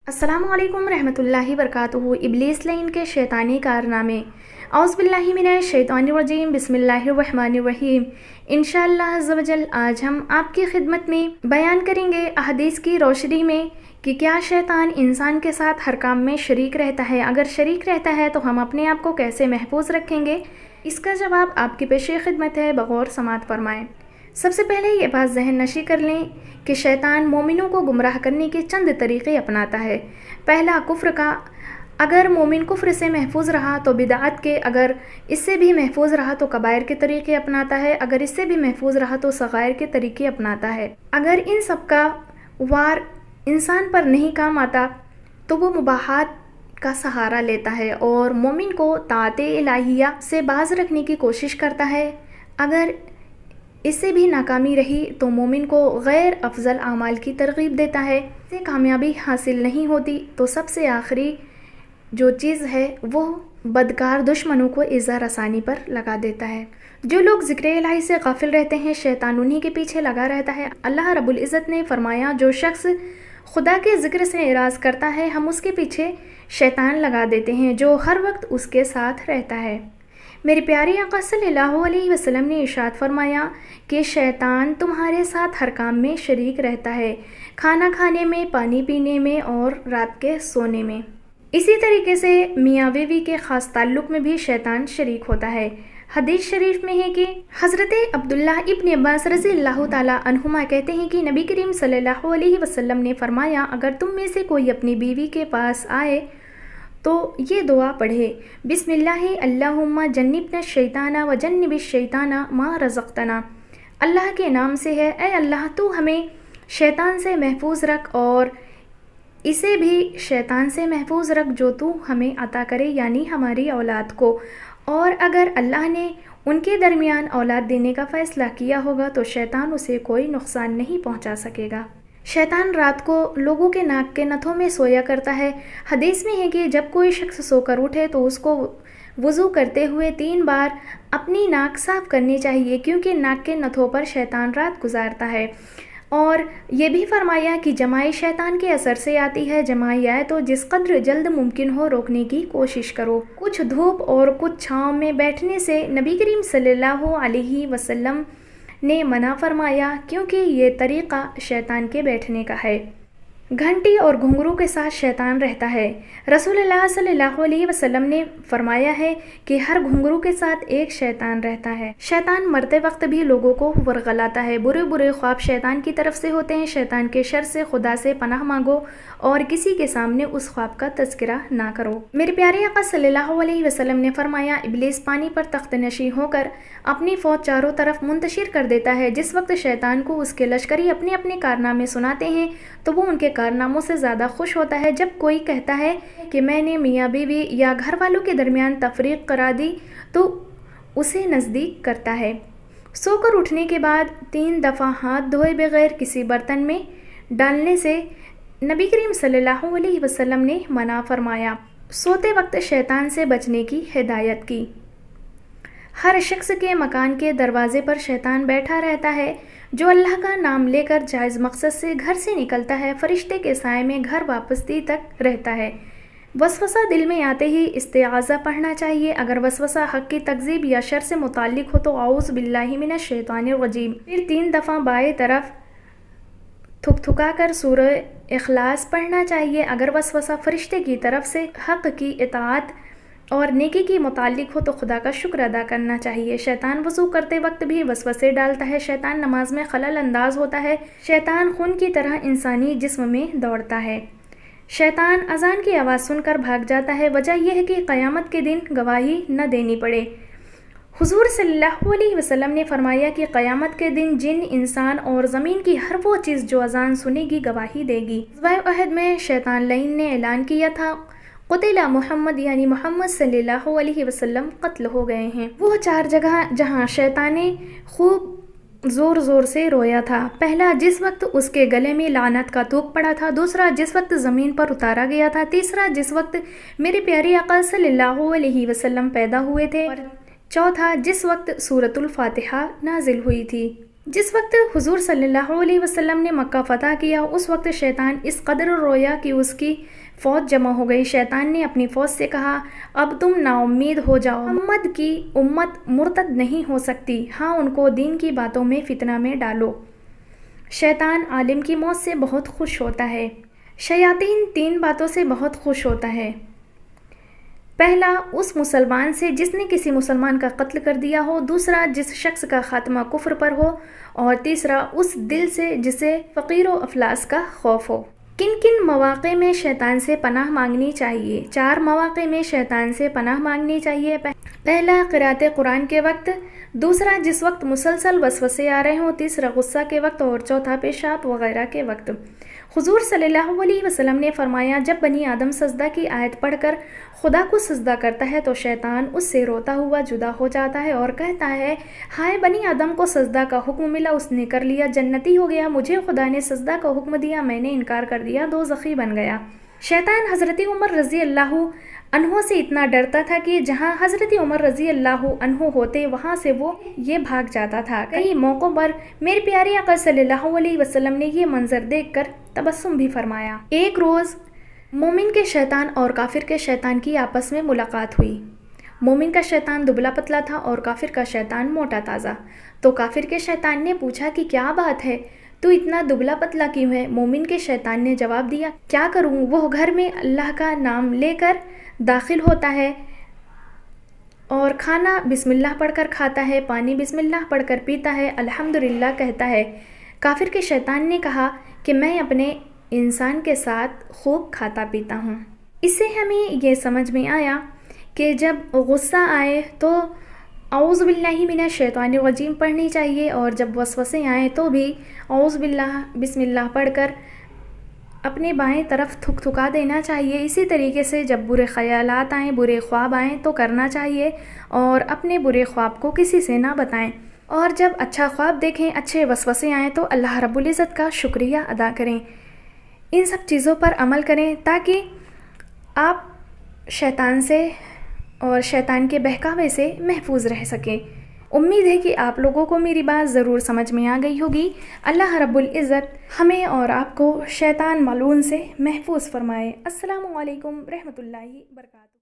अस्सलामु अलैकुम रहमतुल्लाहि वबरकातुहू। इब्लीस लाइन के शैतानी कारनामे। औज़ु बिल्लाहि मिनश शैतानिर रजीम। बिस्मिल्लाहिर रहमानिर रहीम। इंशाअल्लाह अज़्ज़ व जल आज हम आपकी खिदमत में बयान करेंगे अहदीस की रोशनी में कि क्या शैतान इंसान के साथ हर काम में शरीक रहता है। अगर शरीक रहता है तो हम अपने आप को कैसे महफूज रखेंगे, इसका जवाब आपकी पेशे खिदमत है, बगौर समात फरमाएँ। सबसे पहले ये बात जहन नशी कर लें कि शैतान मोमिनों को गुमराह करने के चंद तरीक़े अपनाता है। पहला, कुफ्र का। अगर मोमिन कुफ्र से महफूज रहा तो बिदअत के, अगर इससे भी महफूज रहा तो कबायर के तरीक़े अपनाता है, अगर इससे भी महफूज रहा तो सगायर के तरीक़े अपनाता है। अगर इन सब का वार इंसान पर नहीं काम आता तो वो मुबाहात का सहारा लेता है और मोमिन को ताअते इलाहिया से बाज रखने की कोशिश करता है। अगर इससे भी नाकामी रही तो मोमिन को गैर अफजल आमाल की तरगीब देता है। इससे कामयाबी हासिल नहीं होती तो सबसे आखिरी जो चीज़ है वो बदकार दुश्मनों को इज़्ज़ा रसानी पर लगा देता है। जो लोग ज़िक्र इलाही से गाफिल रहते हैं, शैतान उन्हीं के पीछे लगा रहता है। अल्लाह रब्बुल इज़्ज़त ने फरमाया, जो शख्स खुदा के ज़िक्र से इराज़ करता है हम उसके पीछे शैतान लगा देते हैं जो हर वक्त उसके साथ रहता है। मेरे प्यारे आका सल्लल्लाहु अलैहि वसल्लम ने इरशाद फरमाया कि शैतान तुम्हारे साथ हर काम में शरीक रहता है, खाना खाने में, पानी पीने में और रात के सोने में। इसी तरीके से मियाँ बीवी के ख़ास ताल्लुक़ में भी शैतान शरीक होता है। हदीस शरीफ में है कि हज़रत अब्दुल्लाह इब्न अब्बास रज़ियल्लाहु ताला अन्हुमा कहते हैं कि नबी करीम सल्लल्लाहु अलैहि वसल्लम ने फरमाया, अगर तुम में से कोई अपनी बीवी के पास आए तो ये दुआ पढ़े, बिस्मिल्लाहि अल्लाहुम्मा जन्निबना शैताना व जन्निबिश शैताना मा रज़क़तना। अल्लाह के नाम से है, ऐ अल्लाह तू हमें शैतान से महफूज रख और इसे भी शैतान से महफूज रख जो तू हमें अता करे, यानी हमारी औलाद को। और अगर अल्लाह ने उनके दरमियान औलाद देने का फ़ैसला किया होगा तो शैतान उसे कोई नुकसान नहीं पहुंचा सकेगा। शैतान रात को लोगों के नाक के नथों में सोया करता है। हदीस में है कि जब कोई शख्स सोकर उठे तो उसको वज़ू करते हुए 3 बार अपनी नाक साफ़ करनी चाहिए, क्योंकि नाक के नथों पर शैतान रात गुजारता है। और ये भी फरमाया कि जमाई शैतान के असर से आती है, जमाई आए तो जिस कद्र जल्द मुमकिन हो रोकने की कोशिश करो। कुछ धूप और कुछ छाँव में बैठने से नबी करीम सल्लल्लाहु अलैहि वसल्लम ने मना फरमाया, क्योंकि ये तरीक़ा शैतान के बैठने का है। घंटी और घुंघरू के साथ शैतान रहता है। रसूलुल्लाह सल्लल्लाहु अलैहि वसल्लम ने फरमाया है कि हर घुंघरू के साथ एक शैतान रहता है। शैतान मरते वक्त भी लोगों को वरगलाता है। बुरे बुरे ख्वाब शैतान की तरफ से होते हैं। शैतान के शर से खुदा से पनाह मांगो और किसी के सामने उस ख्वाब का तज़किरा ना करो। मेरे प्यारे आका सल्लल्लाहु अलैहि वसल्लम ने फरमाया, इब्लीस पानी पर तख्त नशी होकर अपनी फ़ौज चारों तरफ मुंतशिर कर देता है। जिस वक्त शैतान को उसके लश्करी अपने अपने कारनामे सुनाते हैं तो वो उनके कारनामों से ज़्यादा खुश होता है। जब कोई कहता है कि मैंने मियाँ बीवी या घर वालों के दरमियान तफरीक करा दी तो उसे नज़दीक करता है। सोकर उठने के बाद 3 दफ़ा हाथ धोए बगैर किसी बर्तन में डालने से नबी करीम सल्लल्लाहु अलैहि वसल्लम ने मना फरमाया। सोते वक्त शैतान से बचने की हिदायत की। हर शख्स के मकान के दरवाज़े पर शैतान बैठा रहता है। जो अल्लाह का नाम लेकर जायज़ मकसद से घर से निकलता है, फरिश्ते के साए में घर वापसी तक रहता है। वसवसा दिल में आते ही इस्तिआज़ा पढ़ना चाहिए। अगर वसवसा हक़ की तकज़ीब या शर से मुताल्लिक़ हो तो औज़ु बिल्लाहि मिनश शैतानिर रजीम। फिर 3 दफ़ा बाएं तरफ थुका कर सूरह इखलास पढ़ना चाहिए। अगर वसवसा फरिश्ते की तरफ से हक़ की इताअत और नेकी की मुताल्लिक़ हो तो खुदा का शुक्र अदा करना चाहिए। शैतान वज़ू करते वक्त भी वसवसे डालता है। शैतान नमाज में खलल अंदाज होता है। शैतान खून की तरह इंसानी जिस्म में दौड़ता है। शैतान अज़ान की आवाज़ सुनकर भाग जाता है। वजह यह है कि क़यामत के दिन गवाही न देनी पड़े। हुज़ूर सल्लल्लाहु अलैहि वसल्लम ने फरमाया कि क़यामत के दिन जिन, इंसान और ज़मीन की हर वो चीज़ जो अज़ान सुनेगी गवाही देगी। ग़ज़वा अहद में शैतान लईन ने ऐलान किया था, क़ुतिला मोहम्मद, यानी मोहम्मद सल्लल्लाहु अलैहि वसल्लम कत्ल हो गए हैं। वो 4 जगह जहाँ शैतान ने खूब ज़ोर ज़ोर से रोया था। पहला, जिस वक्त उसके गले में लानत का तूक पड़ा था। दूसरा, जिस वक्त ज़मीन पर उतारा गया था। तीसरा, जिस वक्त मेरे प्यारे आका सल्लल्लाहु अलैहि वसल्लम पैदा हुए थे। और चौथा, जिस वक्त सूरतुल फातिहा नाजिल हुई थी। جس وقت حضور صلی اللہ علیہ وسلم نے مکہ فتح کیا اس وقت شیطان اس قدر رویا کہ اس کی فوج جمع ہو گئی۔ شیطان نے اپنی فوج سے کہا، اب تم نا امید ہو جاؤ، محمد کی امت مرتد نہیں ہو سکتی، ہاں ان کو دین کی باتوں میں فتنہ میں ڈالو۔ شیطان عالم کی موت سے بہت خوش ہوتا ہے۔ شیاطین تین باتوں سے بہت خوش ہوتا ہے۔ پہلا، اس مسلمان سے جس نے کسی مسلمان کا قتل کر دیا ہو، دوسرا جس شخص کا خاتمہ کفر پر ہو، اور تیسرا اس دل سے جسے فقیر و افلاس کا خوف ہو۔ کن کن مواقع میں شیطان سے پناہ مانگنی چاہیے؟ 4 مواقع میں شیطان سے پناہ مانگنی چاہیے۔ پہلا، قرأت قرآن کے وقت، دوسرا جس وقت مسلسل وسوسے آ رہے ہوں، تیسرا غصہ کے وقت، اور چوتھا پیشاب وغیرہ کے وقت۔ حضور صلی اللہ علیہ وسلم نے فرمایا، جب بنی آدم سجدہ کی آیت پڑھ کر خدا کو سجدہ کرتا ہے تو شیطان اس سے روتا ہوا جدا ہو جاتا ہے اور کہتا ہے، ہائے بنی آدم کو سجدہ کا حکم ملا، اس نے کر لیا، جنتی ہو گیا، مجھے خدا نے سجدہ کا حکم دیا، میں نے انکار کر دیا، دوزخی بن گیا۔ شیطان حضرت عمر رضی اللہ عنہ سے اتنا ڈرتا تھا کہ جہاں حضرت عمر رضی اللہ عنہ ہوتے وہاں سے وہ یہ بھاگ جاتا تھا۔ کئی موقعوں پر میرے پیارے آقا صلی اللہ علیہ وسلم نے یہ منظر دیکھ کر تبسم بھی فرمایا۔ ایک روز مومن کے شیطان اور کافر کے شیطان کی آپس میں ملاقات ہوئی۔ مومن کا شیطان دبلا پتلا تھا اور کافر کا شیطان موٹا تازہ۔ تو کافر کے شیطان نے پوچھا کہ کیا بات ہے، تو اتنا دبلا پتلا کیوں ہے؟ مومن کے شیطان نے جواب دیا، کیا کروں، وہ گھر میں اللہ کا نام لے کر داخل ہوتا ہے اور کھانا بسم اللہ پڑھ کر کھاتا ہے، پانی بسم اللہ پڑھ کر پیتا ہے، الحمدللہ کہتا ہے۔ کافر کے شیطان نے کہا کہ میں اپنے انسان کے ساتھ خوب کھاتا پیتا ہوں۔ اس سے ہمیں یہ سمجھ میں آیا کہ جب غصہ آئے تو اعوذ باللہ من الشیطان الرجیم پڑھنی چاہیے، اور جب وسوسے آئیں تو بھی اعوذ باللہ بسم اللہ پڑھ کر اپنے بائیں طرف تھک تھکا دینا چاہیے۔ اسی طریقے سے جب برے خیالات آئیں، برے خواب آئیں تو کرنا چاہیے، اور اپنے برے خواب کو کسی سے نہ بتائیں، اور جب اچھا خواب دیکھیں، اچھے وسوسے آئیں تو اللہ رب العزت کا شکریہ ادا کریں۔ ان سب چیزوں پر عمل کریں تاکہ آپ شیطان سے اور شیطان کے بہکاوے سے محفوظ رہ سکیں۔ امید ہے کہ آپ لوگوں کو میری بات ضرور سمجھ میں آ گئی ہوگی۔ اللہ رب العزت ہمیں اور آپ کو شیطان ملعون سے محفوظ فرمائے۔ السلام علیکم رحمۃ اللہ وبرکاتہ۔